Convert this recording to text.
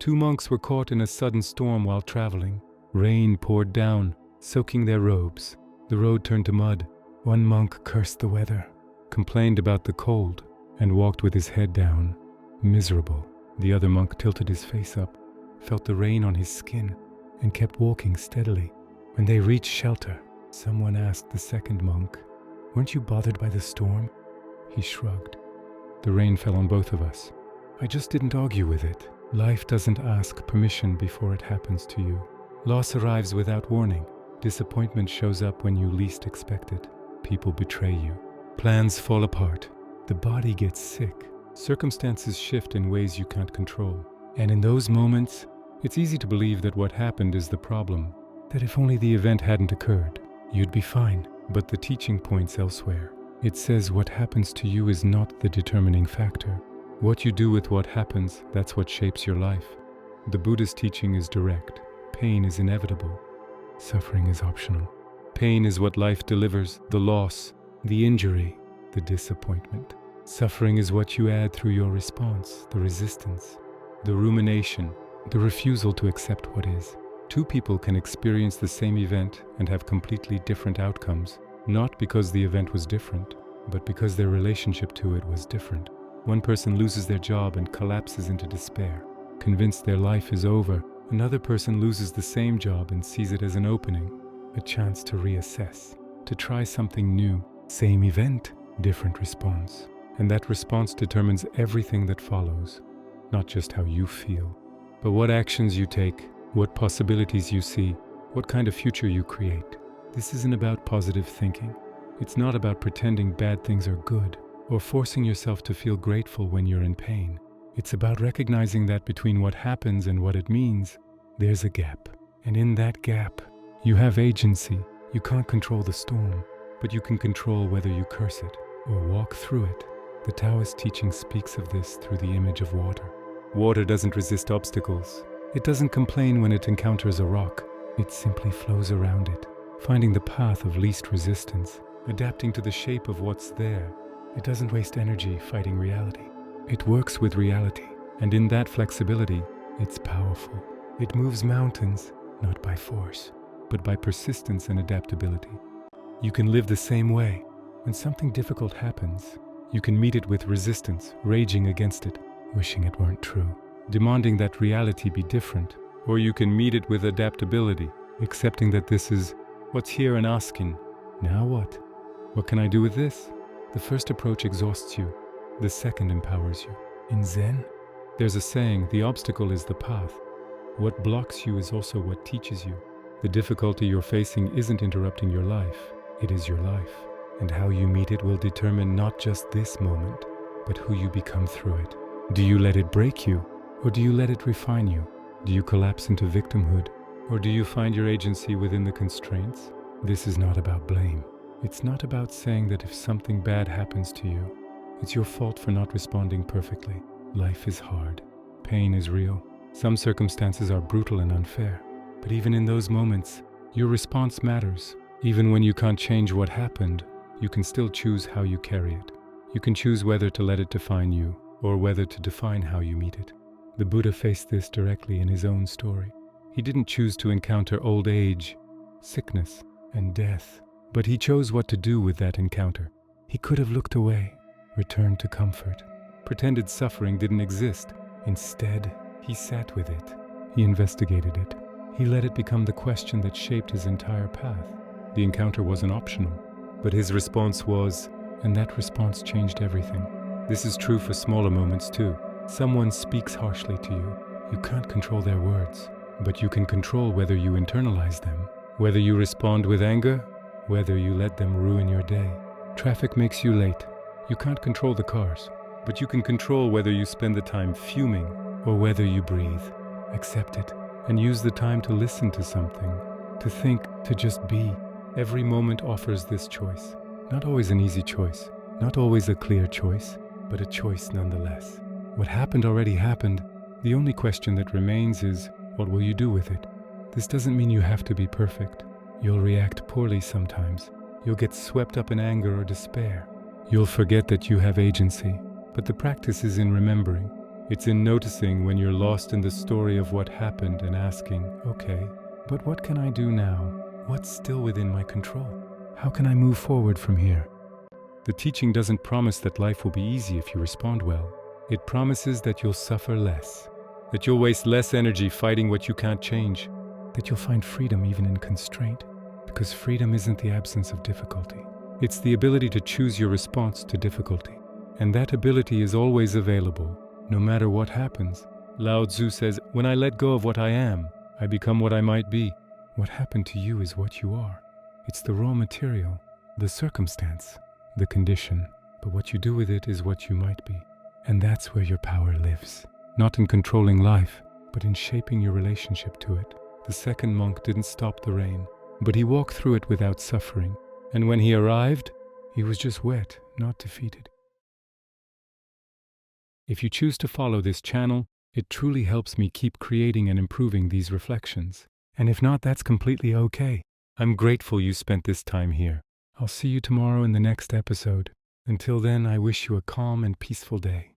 Two monks were caught in a sudden storm while traveling. Rain poured down, soaking their robes. The road turned to mud. One monk cursed the weather, complained about the cold, and walked with his head down, miserable. The other monk tilted his face up, felt the rain on his skin, and kept walking steadily. When they reached shelter, someone asked the second monk, "Weren't you bothered by the storm?" He shrugged. "The rain fell on both of us. I just didn't argue with it. Life doesn't ask permission before it happens to you. Loss arrives without warning. Disappointment shows up when you least expect it. People betray you. Plans fall apart. The body gets sick. Circumstances shift in ways you can't control. And in those moments, it's easy to believe that what happened is the problem, that if only the event hadn't occurred, you'd be fine. But the teaching point's elsewhere. It says what happens to you is not the determining factor. What you do with what happens, that's what shapes your life. The Buddha's teaching is direct. Pain is inevitable. Suffering is optional. Pain is what life delivers, the loss, the injury, the disappointment. Suffering is what you add through your response, the resistance, the rumination, the refusal to accept what is. Two people can experience the same event and have completely different outcomes, not because the event was different, but because their relationship to it was different. One person loses their job and collapses into despair, convinced their life is over. Another person loses the same job and sees it as an opening, a chance to reassess, to try something new. Same event, different response. And that response determines everything that follows, not just how you feel, but what actions you take, what possibilities you see, what kind of future you create. This isn't about positive thinking. It's not about pretending bad things are good or forcing yourself to feel grateful when you're in pain. It's about recognizing that between what happens and what it means, there's a gap. And in that gap, you have agency. You can't control the storm, but you can control whether you curse it or walk through it. The Taoist teaching speaks of this through the image of water. Water doesn't resist obstacles. It doesn't complain when it encounters a rock. It simply flows around it, finding the path of least resistance, adapting to the shape of what's there. It doesn't waste energy fighting reality. It works with reality, and in that flexibility, it's powerful. It moves mountains, not by force, but by persistence and adaptability. You can live the same way. When something difficult happens, you can meet it with resistance, raging against it, wishing it weren't true, demanding that reality be different. Or you can meet it with adaptability, accepting that this is what's here and asking, now what? What can I do with this? The first approach exhausts you. The second empowers you. In Zen, there's a saying, the obstacle is the path. What blocks you is also what teaches you. The difficulty you're facing isn't interrupting your life, it is your life. And how you meet it will determine not just this moment, but who you become through it. Do you let it break you, or do you let it refine you? Do you collapse into victimhood, or do you find your agency within the constraints? This is not about blame. It's not about saying that if something bad happens to you, it's your fault for not responding perfectly. Life is hard. Pain is real. Some circumstances are brutal and unfair. But even in those moments, your response matters. Even when you can't change what happened, you can still choose how you carry it. You can choose whether to let it define you, or whether to define how you meet it. The Buddha faced this directly in his own story. He didn't choose to encounter old age, sickness, and death, but he chose what to do with that encounter. He could have looked away, returned to comfort, pretended suffering didn't exist. Instead, he sat with it. He investigated it. He let it become the question that shaped his entire path. The encounter wasn't optional, but his response was, and that response changed everything. This is true for smaller moments too. Someone speaks harshly to you. You can't control their words, but you can control whether you internalize them, whether you respond with anger, whether you let them ruin your day. Traffic makes you late. You can't control the cars, but you can control whether you spend the time fuming or whether you breathe. Accept it and use the time to listen to something, to think, to just be. Every moment offers this choice. Not always an easy choice, not always a clear choice, but a choice nonetheless. What happened already happened. The only question that remains is, what will you do with it? This doesn't mean you have to be perfect. You'll react poorly sometimes. You'll get swept up in anger or despair. You'll forget that you have agency. But the practice is in remembering. It's in noticing when you're lost in the story of what happened and asking, okay, but what can I do now? What's still within my control? How can I move forward from here? The teaching doesn't promise that life will be easy if you respond well. It promises that you'll suffer less, that you'll waste less energy fighting what you can't change, that you'll find freedom even in constraint, because freedom isn't the absence of difficulty. It's the ability to choose your response to difficulty. And that ability is always available, no matter what happens. Lao Tzu says, when I let go of what I am, I become what I might be. What happened to you is what you are. It's the raw material, the circumstance, the condition. But what you do with it is what you might be. And that's where your power lives. Not in controlling life, but in shaping your relationship to it. The second monk didn't stop the rain, but he walked through it without suffering. And when he arrived, he was just wet, not defeated. If you choose to follow this channel, it truly helps me keep creating and improving these reflections. And if not, that's completely okay. I'm grateful you spent this time here. I'll see you tomorrow in the next episode. Until then, I wish you a calm and peaceful day.